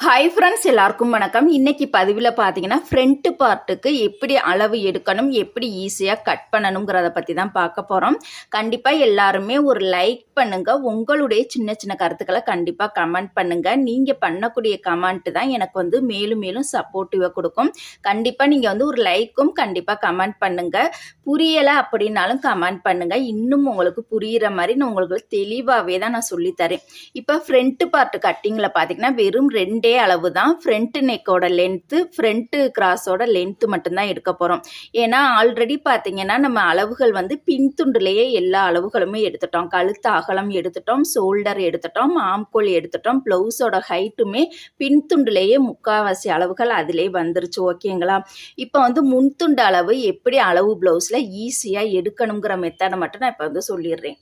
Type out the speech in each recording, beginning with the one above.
Hi friends, எல்லாருக்கும் வணக்கம். இன்னைக்கு பதிவில் பார்த்தீங்கன்னா ஃப்ரண்ட் பார்ட்டுக்கு எப்படி அளவு எடுக்கணும், எப்படி ஈஸியாக கட் பண்ணணுங்கிறத பற்றி தான் பார்க்க போகிறோம். கண்டிப்பாக எல்லாருமே ஒரு லைக் பண்ணுங்கள். உங்களுடைய சின்ன சின்ன கருத்துக்களை கண்டிப்பாக கமெண்ட் பண்ணுங்கள். நீங்கள் பண்ணக்கூடிய கமெண்ட் தான் எனக்கு மேலும் மேலும் சப்போர்ட்டிவாக கொடுக்கும். கண்டிப்பாக நீங்கள் ஒரு லைக்கும் கண்டிப்பாக கமெண்ட் பண்ணுங்கள். புரியலை அப்படின்னாலும் கமெண்ட் பண்ணுங்கள். இன்னும் உங்களுக்கு புரிகிற மாதிரி நான் உங்களுக்கு தெளிவாகவே தான் நான் சொல்லித்தரேன். இப்போ ஃப்ரண்ட் பார்ட் கட்டிங்கில் பார்த்தீங்கன்னா வெறும் ரெண்டே அளவு தான். ஃப்ரண்ட் நெக்கோட லென்த்து, ஃப்ரண்ட் கிராஸோட லென்த்து மட்டும்தான் எடுக்க போகிறோம். ஏன்னா ஆல்ரெடி பார்த்தீங்கன்னா நம்ம அளவுகள் பின்துண்டுலேயே எல்லா அளவுகளுமே எடுத்துட்டோம். கழுத்து அகலம் எடுத்துட்டோம், ஷோல்டர் எடுத்துட்டோம், ஆம்கோல் எடுத்துட்டோம், ப்ளவுஸோட ஹைட்டுமே பின்துண்டுலேயே முக்கால்வாசி அளவுகள் அதிலே வந்துருச்சு. ஓகேங்களா? இப்போ முன்துண்டு அளவு எப்படி அளவு ப்ளவுஸில் ஈஸியாக எடுக்கணுங்கிற மெத்தடை மட்டும் நான் இப்போ சொல்லிடுறேன்.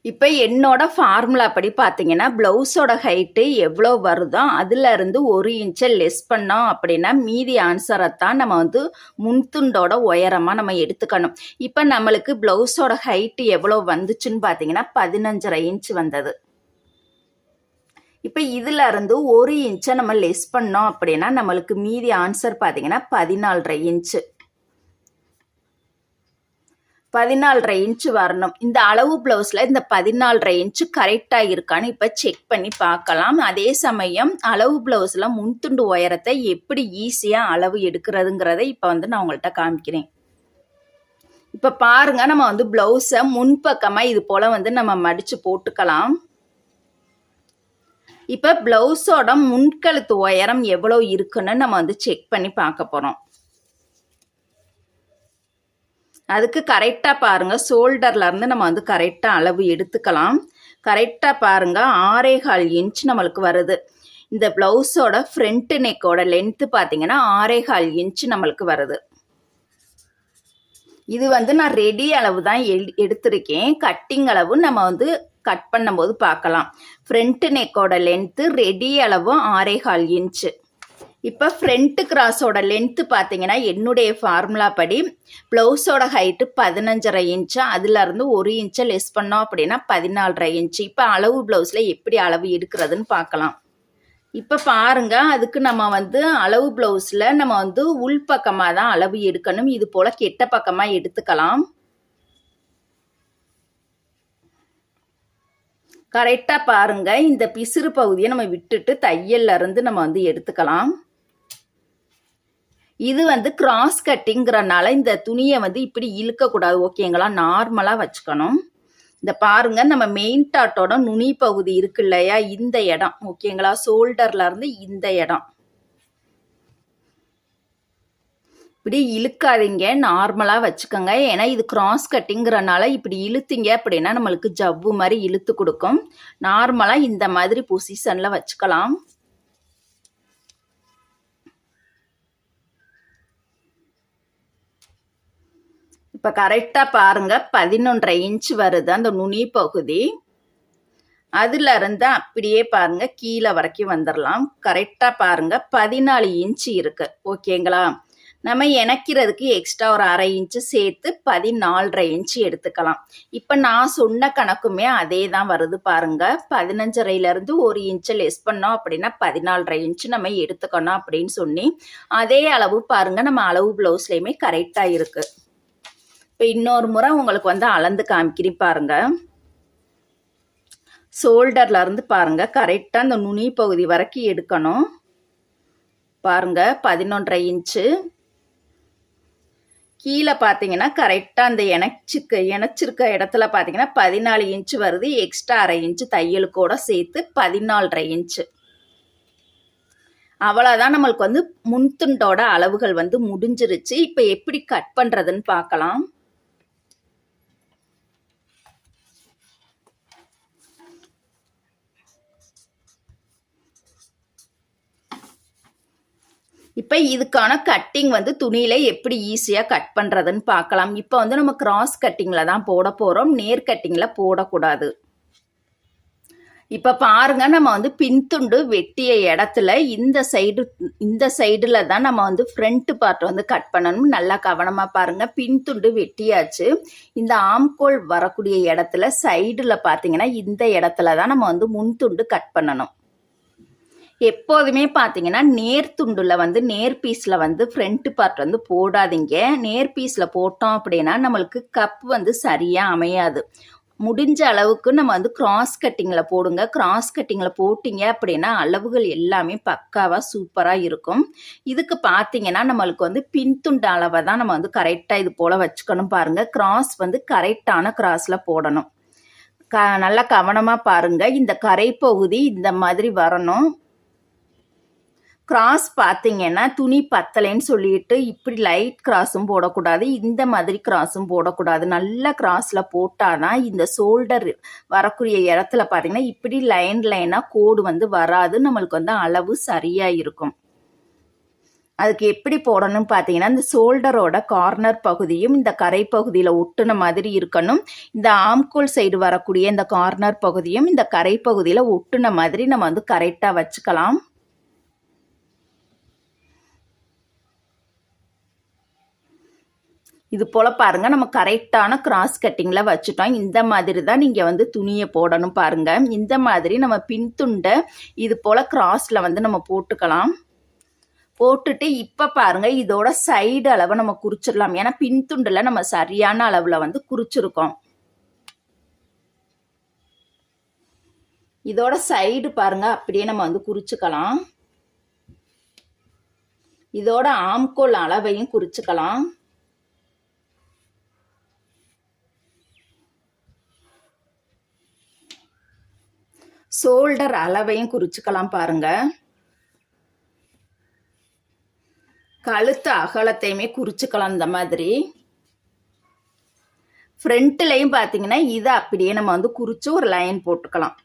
இப்போ என்னோட ஃபார்முலா படி பார்த்தீங்கன்னா ப்ளவுஸோட ஹைட்டு எவ்வளோ வருதோ அதிலிருந்து 1 இன்ச்சை லெஸ் பண்ணோம் அப்படின்னா மீதி ஆன்சரை தான் நம்ம முன்துண்டோட உயரமாக நம்ம எடுத்துக்கணும். இப்போ நம்மளுக்கு ப்ளவுஸோட ஹைட்டு எவ்வளோ வந்துச்சுன்னு பார்த்தீங்கன்னா 15.5 இன்ச் வந்தது. இப்போ இதில் இருந்து 1 இன்ச்சை நம்ம லெஸ் பண்ணோம் அப்படின்னா நம்மளுக்கு மீதி ஆன்சர் பார்த்தீங்கன்னா 14.5 இன்ச்சு. 14.5 இன்ச்சு வரணும். இந்த அளவு ப்ளவுஸில் இந்த 14.5 இன்ச்சு கரெக்டாக இருக்கான்னு இப்போ செக் பண்ணி பார்க்கலாம். அதே சமயம் அளவு ப்ளவுஸில் முன்துண்டு உயரத்தை எப்படி ஈஸியாக அளவு எடுக்கிறதுங்கிறத இப்போ நான் உங்கள்கிட்ட காமிக்கிறேன். இப்போ பாருங்கள், நம்ம ப்ளவுஸை முன்பக்கமாக இது போல் நம்ம மடித்து போட்டுக்கலாம். இப்போ ப்ளவுஸோட முன்கழுத்து உயரம் எவ்வளோ இருக்குன்னு நம்ம செக் பண்ணி பார்க்க போகிறோம். அதுக்கு கரெக்டாக பாருங்கள், ஷோல்டர்லேருந்து நம்ம கரெக்டாக அளவு எடுத்துக்கலாம். கரெக்டாக பாருங்கள், 6.25 இன்ச் நம்மளுக்கு வருது. இந்த ப்ளவுஸோட ஃப்ரண்ட் நெக்கோட லென்த்து பார்த்தீங்கன்னா 6.25 இன்ச் நம்மளுக்கு வருது. இது நான் ரெடி அளவு தான் எடுத்திருக்கேன். கட்டிங் அளவு நம்ம கட் பண்ணும்போது பார்க்கலாம். ஃப்ரண்ட் நெக்கோட லென்த்து ரெடி அளவு 6.25 இன்ச்சு. இப்போ ஃப்ரண்ட் கிராஸோட லென்த்து பார்த்தீங்கன்னா என்னுடைய ஃபார்முலா படி ப்ளவுஸோட ஹைட்டு 15.5 இன்ச்சு, அதிலிருந்து 1 இன்ச்சை லெஸ் பண்ணோம் அப்படின்னா 14.5 இன்ச்சு. இப்போ அளவு ப்ளவுஸில் எப்படி அளவு எடுக்கிறதுன்னு பார்க்கலாம். இப்போ பாருங்கள், அதுக்கு நம்ம அளவு ப்ளவுஸில் நம்ம உள் பக்கமாக தான் அளவு எடுக்கணும். இது போல் கெட்ட பக்கமாக எடுத்துக்கலாம். கரெக்டாக பாருங்கள், இந்த பிசிறு பகுதியை நம்ம விட்டுட்டு தையல்ல இருந்து நம்ம எடுத்துக்கலாம். இது கிராஸ் கட்டிங்கிறனால இந்த துணியை இப்படி இழுக்கக்கூடாது. ஓகேங்களா? நார்மலாக வச்சுக்கணும். இந்த பாருங்க, நம்ம மெயின் டாட்டோட நுனி பகுதி இருக்கு இல்லையா, இந்த இடம். ஓகேங்களா? ஷோல்டர்ல இருந்து இந்த இடம் இப்படி இழுக்காதீங்க, நார்மலாக வச்சுக்கோங்க. ஏன்னா இது கிராஸ் கட்டிங்கிறனால இப்படி இழுத்தீங்க அப்படின்னா நம்மளுக்கு ஜவ்வு மாதிரி இழுத்து கொடுக்கும். நார்மலாக இந்த மாதிரி பொசிஷனில் வச்சுக்கலாம். இப்போ கரெக்டாக பாருங்கள், 11.5 இன்ச் வருது அந்த நுனி பகுதி. அதில் இருந்து அப்படியே பாருங்கள் கீழே வரைக்கும் வந்துடலாம். கரெக்டாக பாருங்கள், 14 இன்ச்சு இருக்குது. ஓகேங்களா? நம்ம இணைக்கிறதுக்கு எக்ஸ்ட்ரா ஒரு 1/2 இன்ச்சு சேர்த்து 14.5 இன்ச்சு எடுத்துக்கலாம். இப்போ நான் சொன்ன கணக்குமே அதே தான் வருது பாருங்கள். 15.5லேருந்து 1 இன்ச்சை லெஸ் பண்ணோம் அப்படின்னா 14.5 இன்ச்சு நம்ம எடுத்துக்கணும் அப்படின்னு சொல்லி அதே அளவு பாருங்கள் நம்ம அளவு ப்ளவுஸ்லேயுமே கரெக்டாக இருக்குது. இப்போ இன்னொரு முறை உங்களுக்கு அளந்து காமிக்கிறேன் பாருங்க. ஷோல்டர்ல இருந்து பாருங்க கரெக்டாக அந்த நுனி பகுதி வரைக்கும் எடுக்கணும். பாருங்க, 11.5 இன்ச்சு. கீழே பார்த்தீங்கன்னா கரெக்டாக அந்த இணைச்சிருக்க இடத்துல பார்த்தீங்கன்னா 14 இன்ச்சு வருது. எக்ஸ்ட்ரா 1/2 இன்ச்சு தையலுக்கூட சேர்த்து 14.5 இன்ச்சு. அவ்வளோதான், நம்மளுக்கு முன்துண்டோட அளவுகள் முடிஞ்சிருச்சு. இப்போ எப்படி கட் பண்ணுறதுன்னு பார்க்கலாம். இப்போ இதுக்கான கட்டிங் துணியில எப்படி ஈஸியாக கட் பண்ணுறதுன்னு பார்க்கலாம். இப்போ நம்ம கிராஸ் கட்டிங்கில் தான் போட போகிறோம், நேர் கட்டிங்கில் போடக்கூடாது. இப்போ பாருங்க, நம்ம பின்துண்டு வெட்டிய இடத்துல இந்த சைடில் தான் நம்ம ஃப்ரண்ட் பார்ட் கட் பண்ணணும். நல்லா கவனமாக பாருங்க. பின்துண்டு வெட்டியாச்சு. இந்த ஆம்கோல் வரக்கூடிய இடத்துல சைடில் பார்த்தீங்கன்னா இந்த இடத்துல தான் நம்ம முன்துண்டு கட் பண்ணணும். எப்போதுமே பார்த்தீங்கன்னா நேர் துண்டில் வந்து நேர் பீஸில் வந்து ஃப்ரண்ட் பார்ட் வந்து போடாதீங்க. நேர் பீஸில் போட்டோம் அப்படின்னா நம்மளுக்கு கப் வந்து சரியாக அமையாது. முடிஞ்ச அளவுக்கு நம்ம வந்து கிராஸ் கட்டிங்கில் போடுங்க. கிராஸ் கட்டிங்கில் போட்டிங்க அப்படின்னா அளவுகள் எல்லாமே பக்காவாக சூப்பராக இருக்கும். இதுக்கு பார்த்தீங்கன்னா நம்மளுக்கு வந்து பின்துண்டு அளவை தான் நம்ம வந்து கரெக்டாக இது போல் வச்சுக்கணும். பாருங்கள், கிராஸ் வந்து கரெக்டான கிராஸில் போடணும். நல்லா கவனமாக பாருங்கள். இந்த கரை பகுதி இந்த மாதிரி வரணும். கிராஸ் பார்த்தீங்கன்னா துணி பத்தலைன்னு சொல்லிட்டு இப்படி லைட் கிராஸும் போடக்கூடாது, இந்த மாதிரி கிராஸும் போடக்கூடாது. நல்ல கிராஸில் போட்டாதான் இந்த ஷோல்டர் வரக்கூடிய இடத்துல பார்த்தீங்கன்னா இப்படி லைனாக கோடு வந்து வராது. நம்மளுக்கு வந்து அளவு சரியாக இருக்கும். அதுக்கு எப்படி போடணும்னு பார்த்தீங்கன்னா இந்த ஷோல்டரோட கார்னர் பகுதியும் இந்த கரை பகுதியில் ஒட்டுன மாதிரி இருக்கணும். இந்த ஆம்கோல் சைடு வரக்கூடிய இந்த கார்னர் பகுதியும் இந்த கரை பகுதியில் ஒட்டுன மாதிரி நம்ம வந்து கரெக்டாக வச்சுக்கலாம். இது போல் பாருங்கள், நம்ம கரெக்டான கிராஸ் கட்டிங்கில் வச்சுட்டோம். இந்த மாதிரி தான் நீங்கள் வந்து துணியை போடணும் பாருங்கள். இந்த மாதிரி நம்ம பின்துண்டை இது போல் கிராஸில் வந்து நம்ம போட்டுக்கலாம். போட்டுட்டு இப்போ பாருங்கள், இதோட சைடு அளவை நம்ம குறிச்சிடலாம். ஏன்னா பின்துண்டில் நம்ம சரியான அளவில் வந்து குறிச்சிருக்கோம். இதோட சைடு பாருங்கள், அப்படியே நம்ம வந்து குறிச்சிக்கலாம். இதோட ஆம்கோல் அளவையும் குறிச்சிக்கலாம். ஷோல்டர் அளவையும் குறிச்சுக்கலாம் பாருங்க. கழுத்து அகலத்தையுமே குறிச்சுக்கலாம். இந்த மாதிரி ஃப்ரண்ட்லையும் பார்த்தீங்கன்னா இதை அப்படியே நம்ம வந்து குறிச்சு ஒரு லைன் போட்டுக்கலாம்.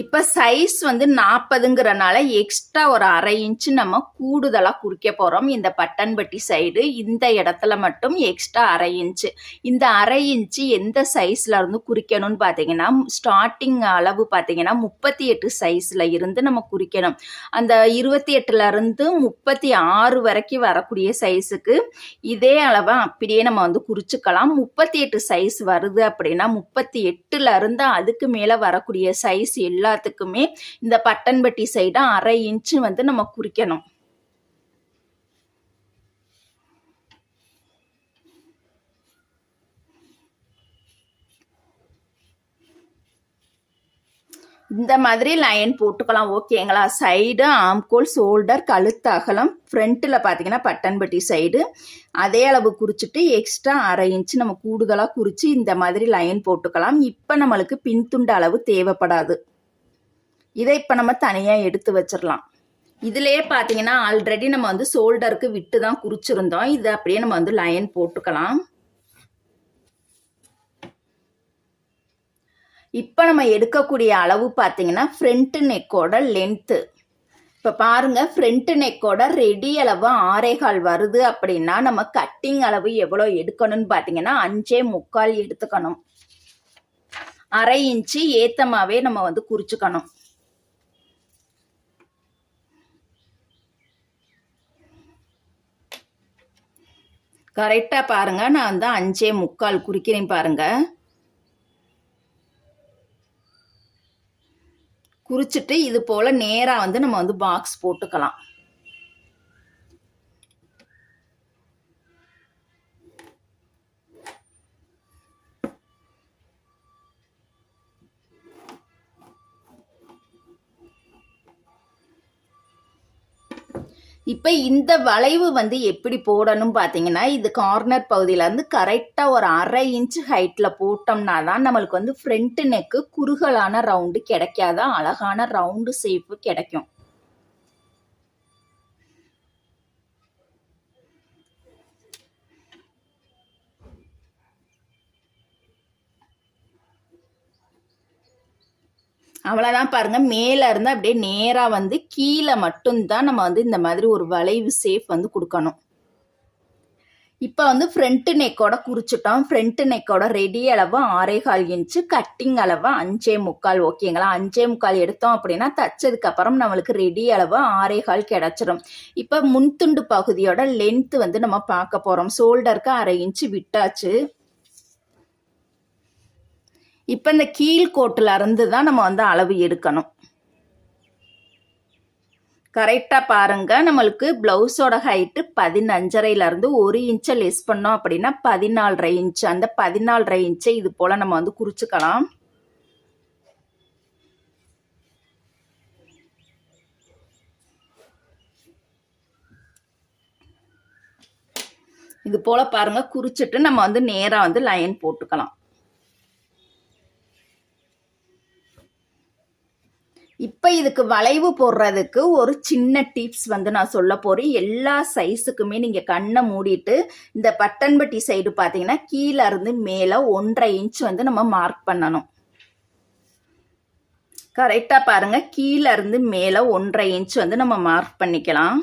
இப்போ சைஸ் வந்து 40ங்கிறனால எக்ஸ்ட்ரா ஒரு 1/2 இன்ச்சு நம்ம கூடுதலாக குறிக்க போகிறோம். இந்த பட்டன் பட்டி சைடு இந்த இடத்துல மட்டும் எக்ஸ்ட்ரா 1/2 இன்ச்சு. இந்த 1/2 இன்ச்சு எந்த சைஸில் இருந்து குறிக்கணும்னு பார்த்தீங்கன்னா ஸ்டார்டிங் அளவு பார்த்தீங்கன்னா 38 சைஸில் இருந்து நம்ம குறிக்கணும். அந்த 28லேருந்து 36 வரைக்கும் வரக்கூடிய சைஸுக்கு இதே அளவை அப்படியே நம்ம வந்து குறிச்சுக்கலாம். 38 சைஸ் வருது அப்படின்னா 38லேருந்து அதுக்கு மேலே வரக்கூடிய சைஸ் எல்லாத்துக்குமே இந்த பட்டன் பட்டி சைடு 1/2 இன்ச்சு வந்து நம்ம குறிக்கணும். இந்த மாதிரி லைன் போட்டுக்கலாம். ஓகேங்களா? சைடு ஆம்கோல், ஷோல்டர், கழுத்து அகலம், ஃப்ரண்ட்டில் பார்த்தீங்கன்னா பட்டன் பட்டி சைடு அதே அளவு குறிச்சிட்டு எக்ஸ்ட்ரா 1/2 இன்ச்சு நம்ம கூடுதலாக குறித்து இந்த மாதிரி லைன் போட்டுக்கலாம். இப்போ நம்மளுக்கு பின்துண்டு அளவு தேவைப்படாது. இதை இப்போ நம்ம தனியாக எடுத்து வச்சிடலாம். இதுலேயே பார்த்தீங்கன்னா ஆல்ரெடி நம்ம வந்து ஷோல்டருக்கு விட்டு தான் குறிச்சிருந்தோம். இதை அப்படியே நம்ம வந்து லைன் போட்டுக்கலாம். இப்போ நம்ம எடுக்கக்கூடிய அளவு பார்த்தீங்கன்னா ஃப்ரண்ட் நெக்கோட லென்த்து. இப்போ பாருங்கள், ஃப்ரண்ட் நெக்கோட ரெடி அளவு 6.25 வருது அப்படின்னா நம்ம கட்டிங் அளவு எவ்வளோ எடுக்கணும்னு பார்த்தீங்கன்னா 5.25 எடுத்துக்கணும். 1/2 இன்ச்சு ஏத்தமாவே நம்ம வந்து குறிச்சுக்கணும். கரெக்டாக பாருங்கள், நான் வந்து 5.25 குறிக்கிறேன் பாருங்கள். குறிச்சிட்டு இது போல் நேராக வந்து நம்ம வந்து பாக்ஸ் போட்டுக்கலாம். இப்போ இந்த வளைவு வந்து எப்படி போடணும் பார்த்தீங்கன்னா இது கார்னர் பகுதியிலேருந்து கரெக்டாக ஒரு 1/2 இன்ச்சு ஹைட்டில் போட்டோம்னா தான் நம்மளுக்கு வந்து ஃப்ரண்ட் நெக்கு குறுகலான ரவுண்டு கிடைக்காத அழகான ரவுண்டு ஷேப்பு கிடைக்கும். அவ்வளோதான் பாருங்கள், மேலே இருந்து அப்படியே நேராக வந்து கீழே மட்டும்தான் நம்ம வந்து இந்த மாதிரி ஒரு வளைவு ஷேப் வந்து கொடுக்கணும். இப்போ வந்து ஃப்ரண்ட் நெக்கோட குறிச்சிட்டோம். ஃப்ரண்ட் நெக்கோட ரெடி அளவு 6.25 இன்ச்சு, கட்டிங் அளவு 5.25. ஓகேங்களா? 5.25 எடுத்தோம் அப்படின்னா தச்சதுக்கப்புறம் நம்மளுக்கு ரெடி அளவு 6.25 கிடச்சிரும். இப்போ முன்துண்டு பகுதியோட லென்த்து வந்து நம்ம பார்க்க போகிறோம். ஷோல்டருக்கு 1/2 இன்ச்சு விட்டாச்சு. இப்போ இந்த கீழ்கோட்டில் இருந்து தான் நம்ம வந்து அளவு எடுக்கணும். கரெக்டாக பாருங்கள், நம்மளுக்கு ப்ளவுஸோட ஹைட்டு 15.5லேருந்து 1 இன்ச்சை லெஸ் பண்ணோம் அப்படின்னா 14.5 இன்ச்சு. அந்த 14.5 இன்ச்சை இது போல் நம்ம வந்து குறிச்சிக்கலாம். இது போல் பாருங்கள், குறிச்சிட்டு நம்ம வந்து நேராக வந்து லைன் போட்டுக்கலாம். இப்போ இதுக்கு வளைவு போடுறதுக்கு ஒரு சின்ன டிப்ஸ் வந்து நான் சொல்ல போகிறேன். எல்லா சைஸுக்குமே நீங்கள் கண்ணை மூடிட்டு இந்த பட்டன்பட்டி சைடு பார்த்தீங்கன்னா கீழே இருந்து மேலே 1.5 இன்ச் வந்து நம்ம மார்க் பண்ணணும். கரெக்டாக பாருங்கள், கீழே இருந்து மேலே 1.5 இன்ச் வந்து நம்ம மார்க் பண்ணிக்கலாம்.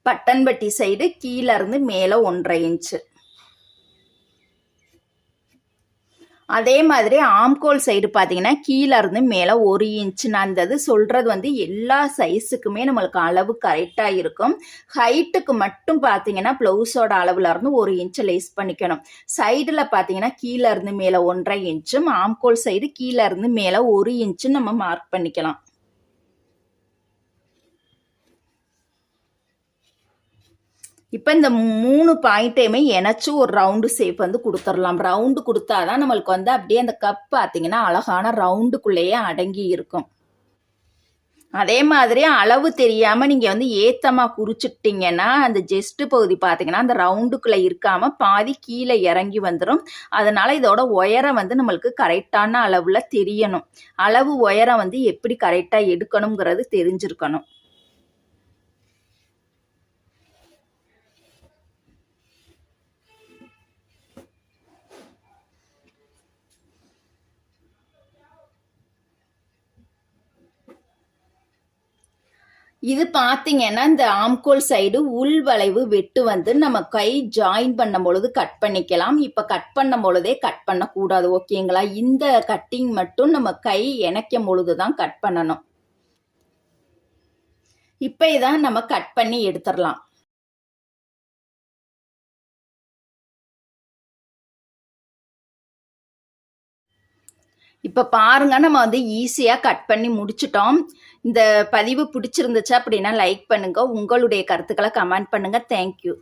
பட்டன்பட்டி சைடு கீழே இருந்து மேலே 1.5 இன்ச்சு. அதே மாதிரி ஆம்கோல் சைடு பார்த்தீங்கன்னா கீழே இருந்து மேலே 1 இன்ச்சு. நான் அந்த சொல்கிறது வந்து எல்லா சைஸுக்குமே நம்மளுக்கு அளவு கரெக்டாக இருக்கும். ஹைட்டுக்கு மட்டும் பார்த்தீங்கன்னா ப்ளவுஸோட அளவுல இருந்து 1 இன்ச்சு லேஸ் பண்ணிக்கணும். சைடில் பார்த்தீங்கன்னா கீழே இருந்து மேலே 1.5 இன்ச்சும், ஆம்கோல் சைடு கீழே இருந்து மேலே 1 இன்ச்சும் நம்ம மார்க் பண்ணிக்கலாம். இப்போ இந்த 3 பாயிண்ட்டையுமே இணைச்சு ஒரு ரவுண்டு ஷேப் வந்து கொடுத்துடலாம். ரவுண்டு கொடுத்தாதான் நம்மளுக்கு வந்து அப்படியே அந்த கப் பார்த்தீங்கன்னா அழகான ரவுண்டுக்குள்ளேயே அடங்கி இருக்கும். அதே மாதிரி அளவு தெரியாமல் நீங்கள் வந்து ஏத்தமாக குறிச்சிட்டிங்கன்னா அந்த ஜெஸ்ட்டு பகுதி பார்த்தீங்கன்னா அந்த ரவுண்டுக்குள்ளே இருக்காமல் பாதி கீழே இறங்கி வந்துடும். அதனால் இதோட உயரம் வந்து நம்மளுக்கு கரெக்டான அளவில் தெரியணும். அளவு உயரம் வந்து எப்படி கரெக்டாக எடுக்கணுங்கிறது தெரிஞ்சிருக்கணும். இது பார்த்தீங்கன்னா இந்த ஆம்கோல் சைடு உள் வளைவு வெட்டு வந்து நம்ம கை ஜாயின் பண்ணும் பொழுது கட் பண்ணிக்கலாம். இப்போ கட் பண்ணும் பொழுதே கட் பண்ணக்கூடாது, ஓகேங்களா? இந்த கட்டிங் மட்டும் நம்ம கை இணைக்கும் பொழுது தான் கட் பண்ணணும். இப்போ இதான் நம்ம கட் பண்ணி எடுத்துடலாம். இப்போ பாருங்க, நம்ம வந்து ஈஸியாக கட் பண்ணி முடிச்சிட்டோம். இந்த பதிவு பிடிச்சிருந்துச்சு அப்படின்னா லைக் பண்ணுங்க. உங்களுடைய கருத்துக்களை கமெண்ட் பண்ணுங்க. தேங்க்யூ.